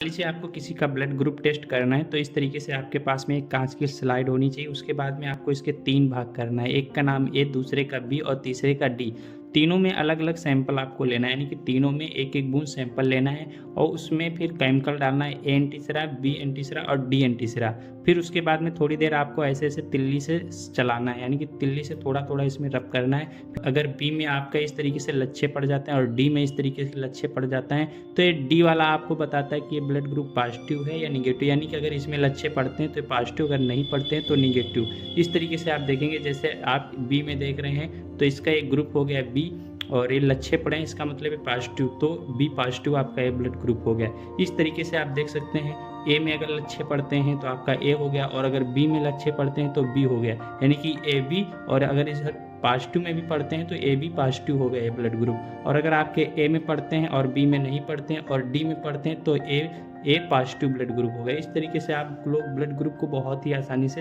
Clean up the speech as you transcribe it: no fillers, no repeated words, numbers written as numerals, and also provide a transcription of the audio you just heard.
लीजिए आपको किसी का ब्लड ग्रुप टेस्ट करना है, तो इस तरीके से आपके पास में एक कांच की स्लाइड होनी चाहिए। उसके बाद में आपको इसके 3 भाग करना है। एक का नाम ए, दूसरे का बी और तीसरे का डी। तीनों में अलग-अलग सैंपल आपको लेना है, यानी कि तीनों में एक-एक बूंद सैंपल लेना है और उसमें फिर केमिकल डालना है, ए एंटीसरा, बी एंटीसरा और डी एंटीसरा। फिर उसके बाद में थोड़ी देर आपको ऐसे-ऐसे तिल्ली से चलाना है, यानी कि तिल्ली से थोड़ा-थोड़ा इसमें रब करना है। अगर बी में आपका इस तरीके से लच्छे पड़ जाते हैं और डी में इस तरीके से लच्छे पड़ जाते हैं, तो ये डी वाला आपको बताता है कि ये ब्लड ग्रुप पॉजिटिव है या नेगेटिव, यानी कि अगर इसमें लच्छे पड़ते हैं तो पॉजिटिव, अगर नहीं पड़ते हैं तो नेगेटिव। इस तरीके से आप देखेंगे, जैसे आप बी में देख रहे हैं तो इसका एक ग्रुप हो गया बी और ये लच्छे पड़े हैं, इसका मतलब है पॉजिटिव, तो बी पॉजिटिव आपका ये ब्लड ग्रुप हो गया। इस तरीके से आप देख सकते हैं, ए में अगर लच्छे पड़ते हैं तो आपका ए हो गया और अगर बी में लच्छे पड़ते हैं तो बी हो गया, यानी कि ए बी। और अगर इस पॉजिटिव में भी पढ़ते हैं तो ए बी पॉजिटिव हो गया ये ब्लड ग्रुप। और अगर आपके ए में पढ़ते हैं और बी में नहीं पढ़ते हैं और डी में पढ़ते हैं तो ए पॉजिटिव ब्लड ग्रुप हो गया। इस तरीके से आप लोग ब्लड ग्रुप को बहुत ही आसानी से